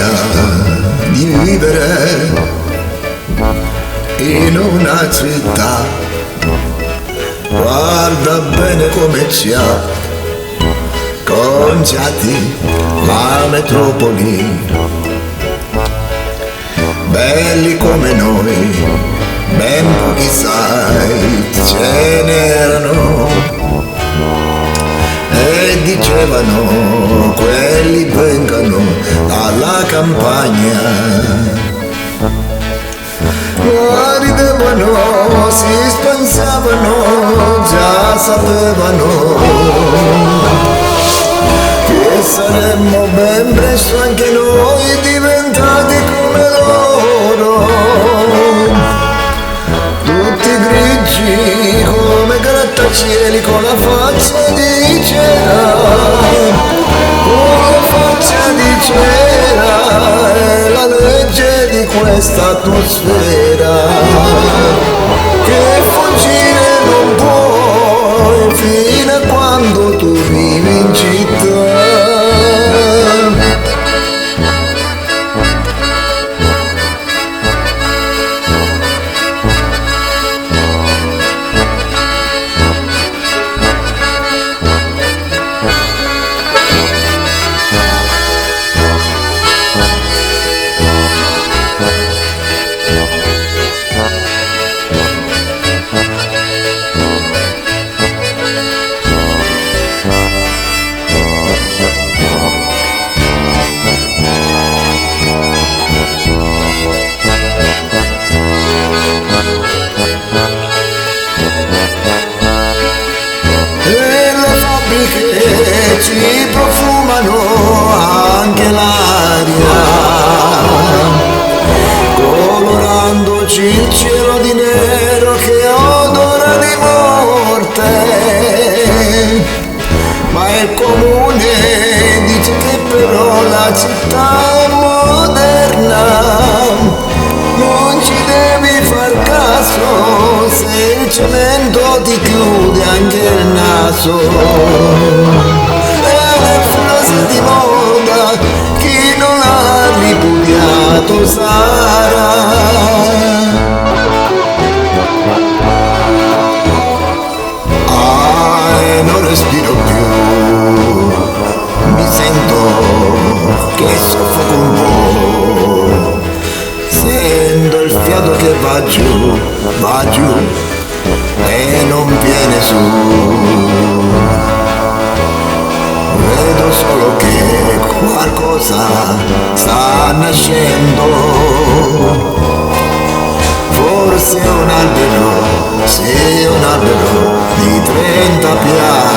voglia di vivere in una città. Guarda bene come ci ha conciati la metropoli, belli come noi, ben pochi sai ce n'erano, e dicevano quelli vengano dalla campagna. Ridevano, si spansavano, già sapevano che saremmo ben presto anche noi diventati come loro, tutti grigi come grattacieli con la faccia di cera, con la faccia di cera, è la legge di questa atmosfera che fuggire non puoi fino a quando tu vivi in città. Che ci profumano anche l'aria, colorandoci il cielo di nero che odora di morte. Ma il comune dice che però la città è moderna, non ci devi far caso se il cemento ti chiude anche il naso. È una frase di moda, chi non l'ha ripudiato sarà. E non respiro più, mi sento che soffoco un po', sento il fiato che va giù e non viene su. Vedo solo che qualcosa sta nascendo, forse un albero, sì un albero di 30 piani.